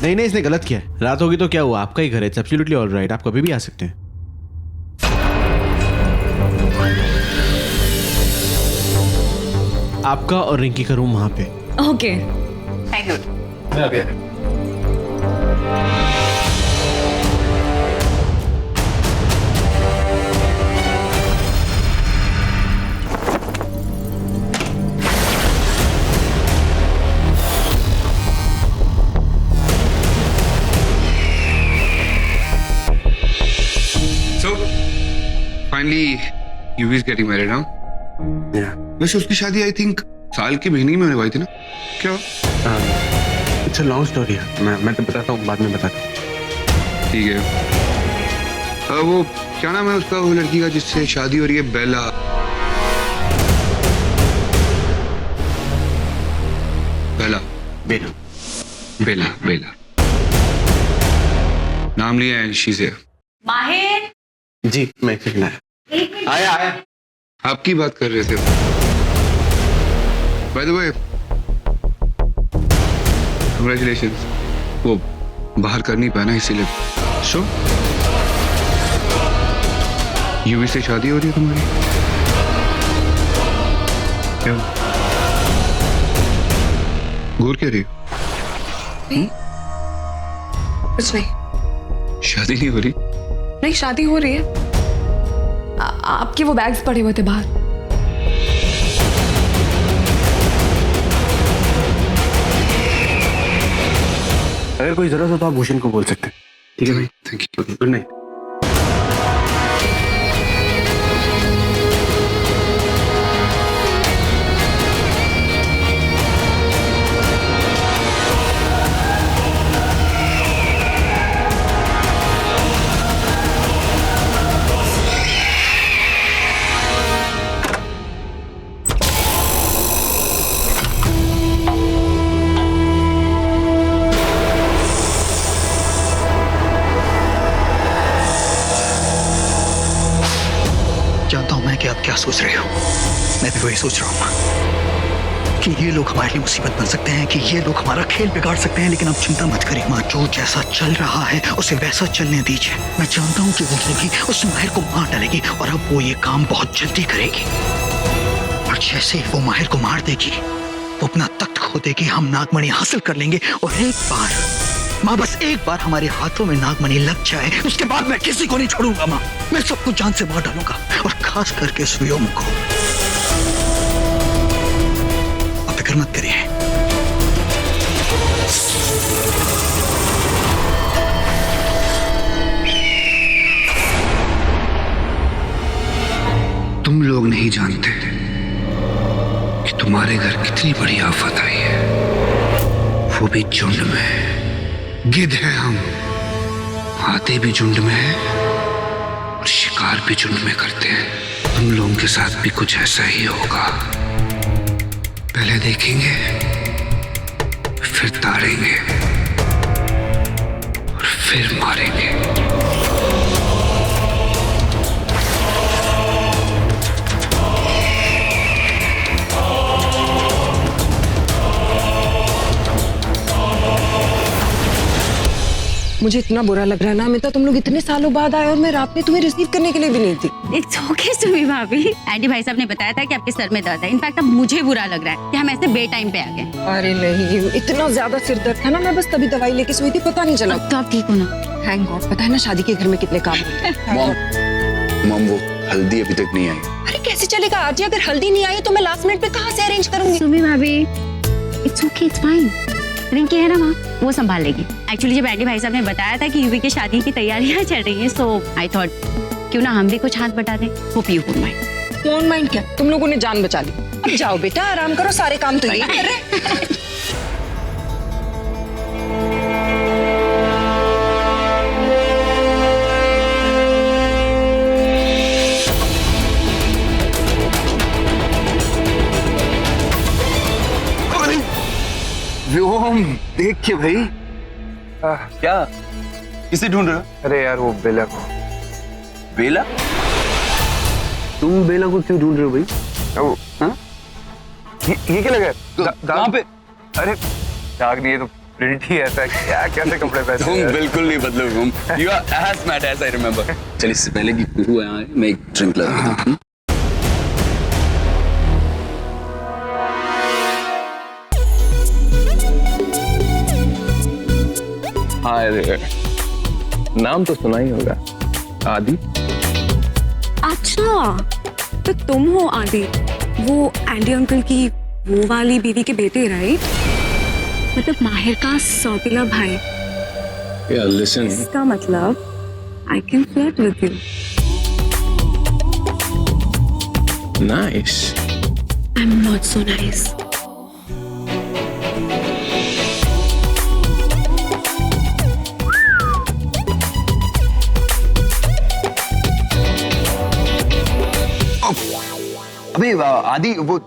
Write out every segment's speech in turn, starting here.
नहीं नहीं, इसने गलत किया है। रात होगी तो क्या हुआ, आपका ही घर है, इट्स एब्सोल्युटली ऑलराइट, आप कभी भी आ सकते हैं। आपका और रिंकी का रूम वहां पे। Okay thank you. So, finally, UV is getting married, huh? वैसे उसकी शादी आई थिंक साल की महीने में होने वाली थी ना? क्या? इट्स अ लॉन्ग स्टोरी है, मैं तो बताता हूँ, बाद में बताता हूँ। ठीक है। वो क्या नाम है उसका, वो लड़की का जिससे शादी हो रही है? बेला। बेला बेला बेला बेला नाम लिया है शी से। माहिर जी, मैं एक सेकंड आया। आया आपकी बात कर रहे थे। By the way, congratulations. वो बाहर कर नहीं पाया ना, इसीलिए। सो यूवी से शादी हो रही है तुम्हारी? क्या घूर क्या रही हो? कुछ नहीं। शादी नहीं हो रही? नहीं, शादी हो रही है। आपके वो बैग्स पड़े हुए थे बाहर। अगर कोई जरूरत हो तो आप भूषण को बोल सकते हैं। ठीक है भाई, थैंक यू। Good night. जानता हूं मैं कि आप क्या सोच रहे हो। मैं भी वही सोच रहा हूं कि ये लोग हमारे लिए मुसीबत बन सकते हैं, कि ये लोग हमारा खेल बिगाड़ सकते हैं। लेकिन आप चिंता मत करिए माँ, जो जैसा चल रहा है उसे वैसा चलने दीजिए। मैं जानता हूं कि वो लड़की उस माहिर को मार डालेगी और अब वो ये काम बहुत जल्दी करेगी। और जैसे ही वो माहिर को मार देगी, वो अपना तख्त खो देगी, हम नागमणि हासिल कर लेंगे। और एक बार माँ, बस एक बार हमारे हाथों में नागमणि लग जाए, उसके बाद मैं किसी को नहीं छोड़ूंगा माँ। मैं सबको जान से मार डालूंगा, और खास करके इस व्योम को। आप फिक्र मत करिए। तुम लोग नहीं जानते कि तुम्हारे घर कितनी बड़ी आफत आई है। वो भी झुंड में। गिद्ध हैं हम, आते भी झुंड में हैं और शिकार भी झुंड में करते हैं। तुम लोगों के साथ भी कुछ ऐसा ही होगा। पहले देखेंगे, फिर ताड़ेंगे और फिर मारेंगे। मुझे इतना बुरा लग रहा है ना अमिता, तुम लोग इतने सालों बाद आए और मैं रात में तुम्हें रिसीव करने के लिए भी नहीं थी। इट्स ओके सुमी भाभी। आंटी भाई साहब ने बताया था कि आपके सर में दर्द है। इनफैक्ट अब मुझे बुरा लग रहा है कि हम ऐसे बे टाइम पे आ गए। अरे नहीं, इतना ज्यादा सिर दर्द था ना, मैं बस तभी दवाई लेके सोई थी, पता नहीं चला। तो आप ठीक हो ना? Thank God. पता है ना शादी के घर में कितने काम होते हैं। मॉम वो हल्दी अभी तक नहीं आई। अरे कैसे चलेगा आज, अगर हल्दी नहीं आई तो मैं लास्ट मिनट पे कहाँ से अरेंज करूंगी। सुमी भाभी it's okay, it's fine. Rinki है ना वहाँ, वो संभाल लेगी। एक्चुअली जब आंटी भाई साहब ने बताया था कि यूवी की शादी की तैयारियां चल रही हैं, सो आई थॉट क्यों ना हम भी कुछ हाथ बटा दें। Hope you don't mind. Phone mind क्या, तुम लोगों ने जान बचा ली। अब जाओ बेटा, आराम करो, सारे काम तो ये कर रहे। व्योम देख के भाई। क्या किसे ढूंढ रहे हो? अरे यार, वो बेला को। बेला? तुम बेला को क्यों ढूंढ रहे हो भाई? वो हाँ? ये क्या लगा है? कहाँ पे? अरे दाग नहीं है तो प्रिंटी ऐसा क्या कैसे कपड़े पहनते तुम हैं? बिल्कुल नहीं बदलो तुम। You are as mad as I remember. चल इससे पहले कि गुरु आए मैं एक ड्रिंक ला देता हूं। हाय देयर, नाम तो सुना ही होगा, आदि। अच्छा, तो तुम हो आदि, वो एंडी अंकल की वो वाली बीवी के बेटे, राइट? मतलब माहिर का सौतेला भाई। Yeah, listen. इसका मतलब I can flirt with you. Nice. I am not so nice. अबे आदि, वो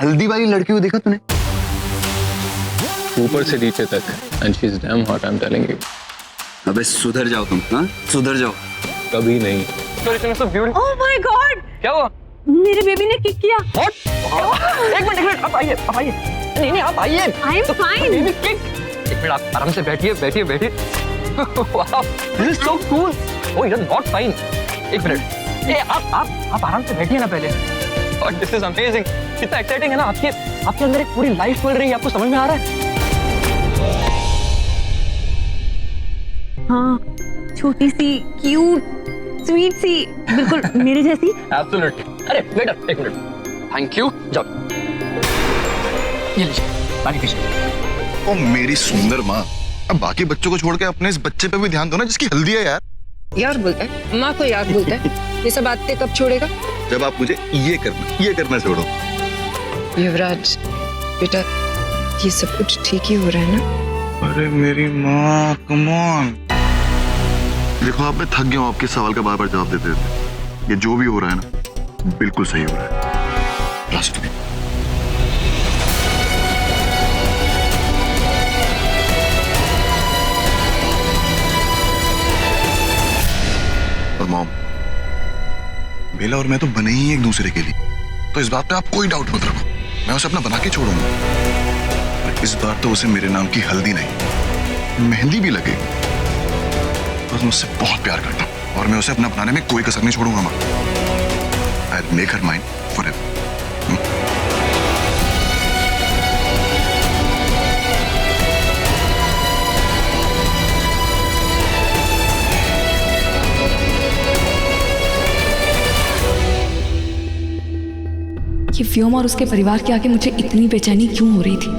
हल्दी वाली लड़की को देखा तूने? ऊपर से नीचे तक, and she's damn hot, I'm telling you. अबे सुधर जाओ तुम, हाँ? सुधर जाओ। कभी नहीं। ओह माय गॉड, क्या हुआ? मेरे बेबी ने किक किया। एक मिनट आप आइए नहीं आप आइए। I am fine. एक मिनट आप आराम से बैठिए wow, this is so cool. Oh you are not fine. एक मिनट, ये आप आराम से बैठिए ना पहले। और दिस इज अमेजिंग, कितना एक्साइटिंग है ना। आपके अंदर एक पूरी लाइफ चल रही है, आपको समझ में आ रहा है? हाँ, छोटी सी, क्यूट, स्वीट सी, बिल्कुल मेरे जैसी। एब्सोल्युटली। अरे वेटर, एक मिनट, थैंक यू। जाओ, ये लीजिए पानी पीजिए। ओ मेरी सुंदर माँ, अब बाकी बच्चों को छोड़ के अपने इस बच्चे पे भी ध्यान दो ना, जिसकी हल्दी है यार। यार बोलता है, माँ को यार बोलता है। ये सब बातें कब छोड़ेगा? जब आप मुझे ये करना छोड़ो। युवराज बेटा, ये सब कुछ ठीक ही हो रहा है ना? अरे मेरी माँ, कम ऑन। देखो आप, मैं थक गया हूँ आपके सवाल का बार बार जवाब देते देते। ये जो भी हो रहा है ना, बिल्कुल सही हो रहा है। लास्ट में और मॉम, बेला और मैं तो बने ही एक दूसरे के लिए, तो इस बात पे आप कोई डाउट मत रखो। मैं उसे अपना बना के छोड़ूंगा। और इस बार तो उसे मेरे नाम की हल्दी नहीं, मेहंदी भी लगेगी। बस मुझसे बहुत प्यार करता हूँ और मैं उसे अपना बनाने में कोई कसर नहीं छोड़ूंगा माँ। I'll make her mine forever. ये व्योम और उसके परिवार के आगे मुझे इतनी बेचैनी क्यों हो रही थी?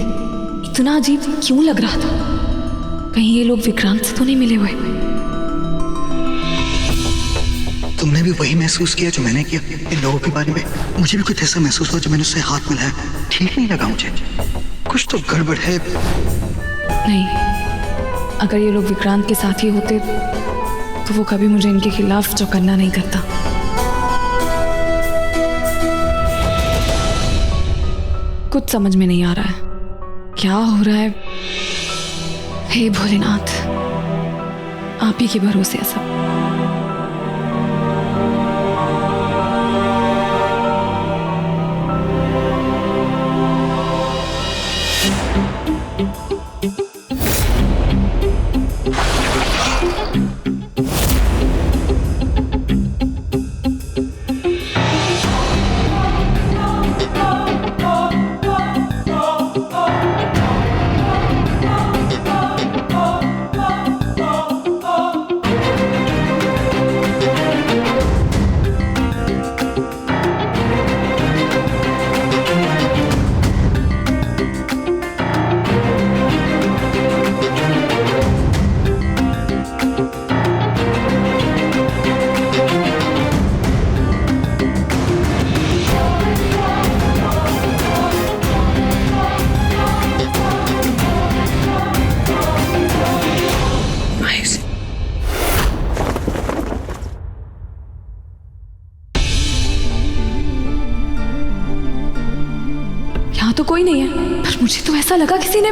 इतना अजीब क्यों लग रहा था? कहीं ये लोग विक्रांत से तो नहीं मिले हुए? तुमने भी वही महसूस किया जो मैंने किया इन लोगों के बारे में? मुझे भी कुछ ऐसा महसूस हुआ जब मैंने उससे हाथ मिलाया। ठीक नहीं लगा मुझे, कुछ तो गड़बड़ है। नहीं, अगर ये लोग विक्रांत के साथ ही होते तो वो कभी मुझे इनके खिलाफ चौकन्ना नहीं करता। कुछ समझ में नहीं आ रहा है, क्या हो रहा है? हे भोलेनाथ, आप ही के भरोसे है सब। यहाँ तो कोई नहीं है, पर मुझे तो ऐसा लगा किसी ने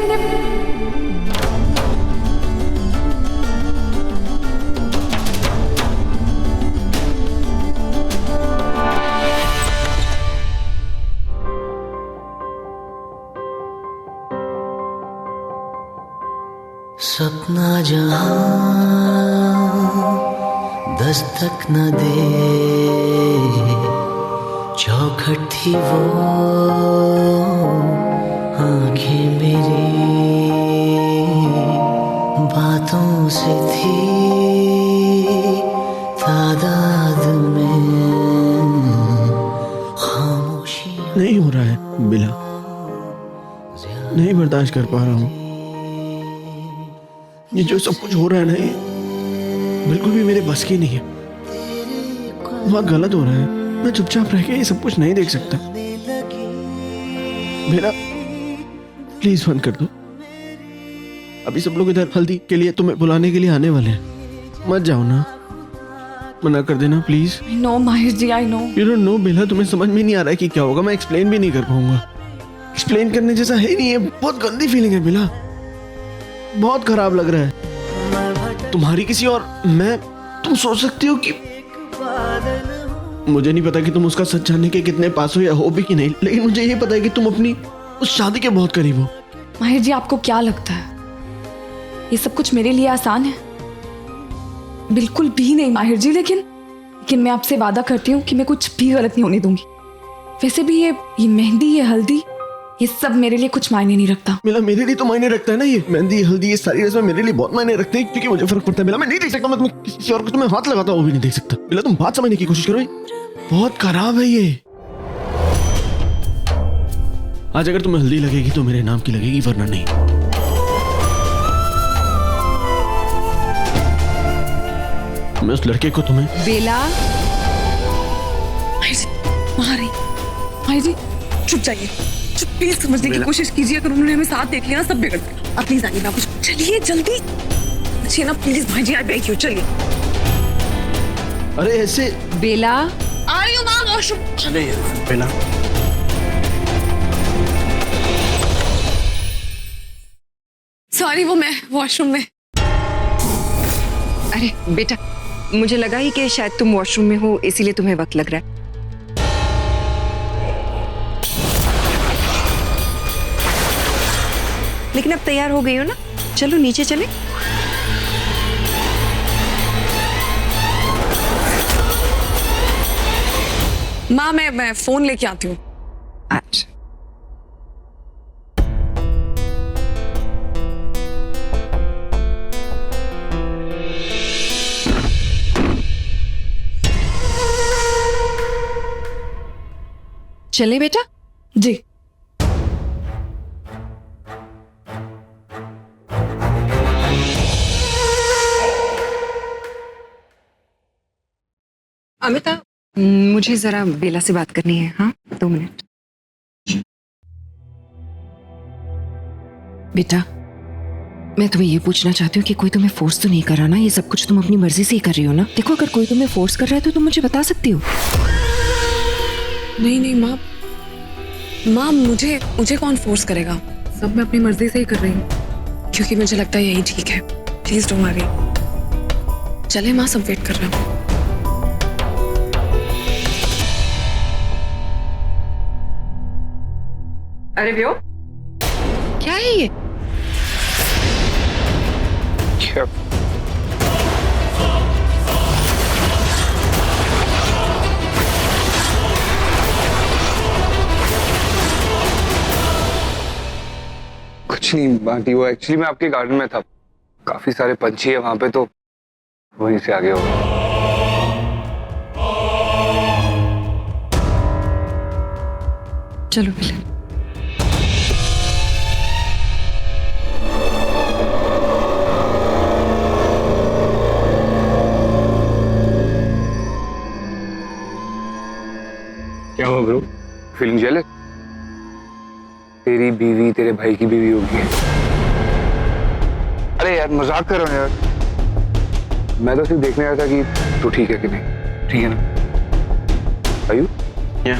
सपना जहां दस्तक न दे, चौखट थी वो आंखें मेरी, बातों से थी तादाद में खामोशी। नहीं हो रहा है बिला, नहीं बर्दाश्त कर पा रहा हूँ। ये जो सब कुछ हो रहा है ना, ये बिल्कुल भी मेरे बस की नहीं है। बहुत गलत हो रहा है। मैं चुपचाप रह के ये सब कुछ नहीं देख सकता। मेरा प्लीज बंद कर दो। अभी सब लोग इधर हल्दी के लिए तुम्हें बुलाने के लिए आने वाले हैं। मत जाओ ना, मना कर देना please. No Mahir ji, I know. You don't know Bela, तुम्हें समझ में नहीं आ रहा है कि क्या होगा। मैं एक्सप्लेन भी नहीं कर पाऊंगा। एक्सप्लेन करने जैसा है नहीं है। बहुत गंदी फीलिंग है बेला, बहुत खराब लग रहा है। तुम्हारी किसी और मैं, तुम सोच सकती हो कि मुझे नहीं पता कि तुम उसका सच जानने के कितने पास हो या हो भी कि नहीं, लेकिन मुझे ये पता है कि तुम अपनी उस शादी के बहुत करीब हो। माहिर जी, आपको क्या लगता है ये सब कुछ मेरे लिए आसान है? बिल्कुल भी नहीं माहिर जी। लेकिन मैं आपसे वादा करती हूँ कि मैं कुछ भी गलत नहीं होने दूंगी। वैसे भी ये मेहंदी, ये हल्दी, ये सब मेरे लिए कुछ मायने नहीं रखता। मिला, मेरे लिए तो मायने रखता है ना। ये मेहंदी, हल्दी, ये सारी रस्में मेरे लिए बहुत मायने रखते हैं, क्योंकि मुझे फर्क पड़ता है। मिला, मैं नहीं देख सकता। मैं तुम्हें किसी और को तुम्हें हाथ लगाता हूँ वो भी नहीं देख सकता। मिला, तुम बात समझने की कोशिश करो। बहुत खराब है ये। आज अगर तुम्हें हल्दी लगेगी तो मेरे नाम की लगेगी, वरना नहीं। मैं उस लड़के को तुम्हें बेला, माहिर जी चुप जाइए, चुप प्लीज समझने की कोशिश कीजिए। अगर उन्होंने हमें साथ देख लिया ना, सब बिगड़ गया। अब प्लीज आइए ना, कुछ चलिए जल्दी। अच्छी ना प्लीज भाई जी, आई बेग यू, चलिए। अरे ऐसे बेला, आ रही हूँ माँ, वॉशरूम। चले बेला। सॉरी, वो मैं वॉशरूम में। अरे बेटा, मुझे लगा ही कि शायद तुम वॉशरूम में हो, इसीलिए तुम्हें वक्त लग रहा है। लेकिन अब तैयार हो गई हो ना, चलो नीचे चले। माँ, मैं फोन लेके आती हूँ। अच्छा। चले बेटा? जी। अमिता, मुझे जरा बेला से बात करनी है। हाँ, 2 मिनट। बेटा, मैं तुम्हें ये पूछना चाहती हूँ कि कोई तुम्हें फोर्स तो नहीं कर रहा ना? ये सब कुछ तुम अपनी मर्जी से ही कर रही हो ना? देखो, अगर कोई तुम्हें फोर्स कर रहा है तो तुम मुझे बता सकती हो। नहीं माँ, मुझे कौन फोर्स करेगा? सब मैं अपनी मर्जी से ही कर रही हूँ, क्योंकि मुझे लगता है यही ठीक है। Please don't worry. चले माँ, सब वेट कर रहे हैं। अरे व्यो, क्या है ये? क्या? कुछ नहीं बांटी, वो एक्चुअली मैं आपके गार्डन में था। काफी सारे पंछी है वहां पे, तो वहीं से आगे होगा। चलो बेला। क्या हुआ ब्रो? Feeling jealous? तेरी बीवी तेरे भाई की बीवी होगी। अरे यार मजाक कर रहा हूँ यार। मैं तो सिर्फ देखने आया था कि तू ठीक है कि नहीं। ठीक है ना? आयु? Yeah.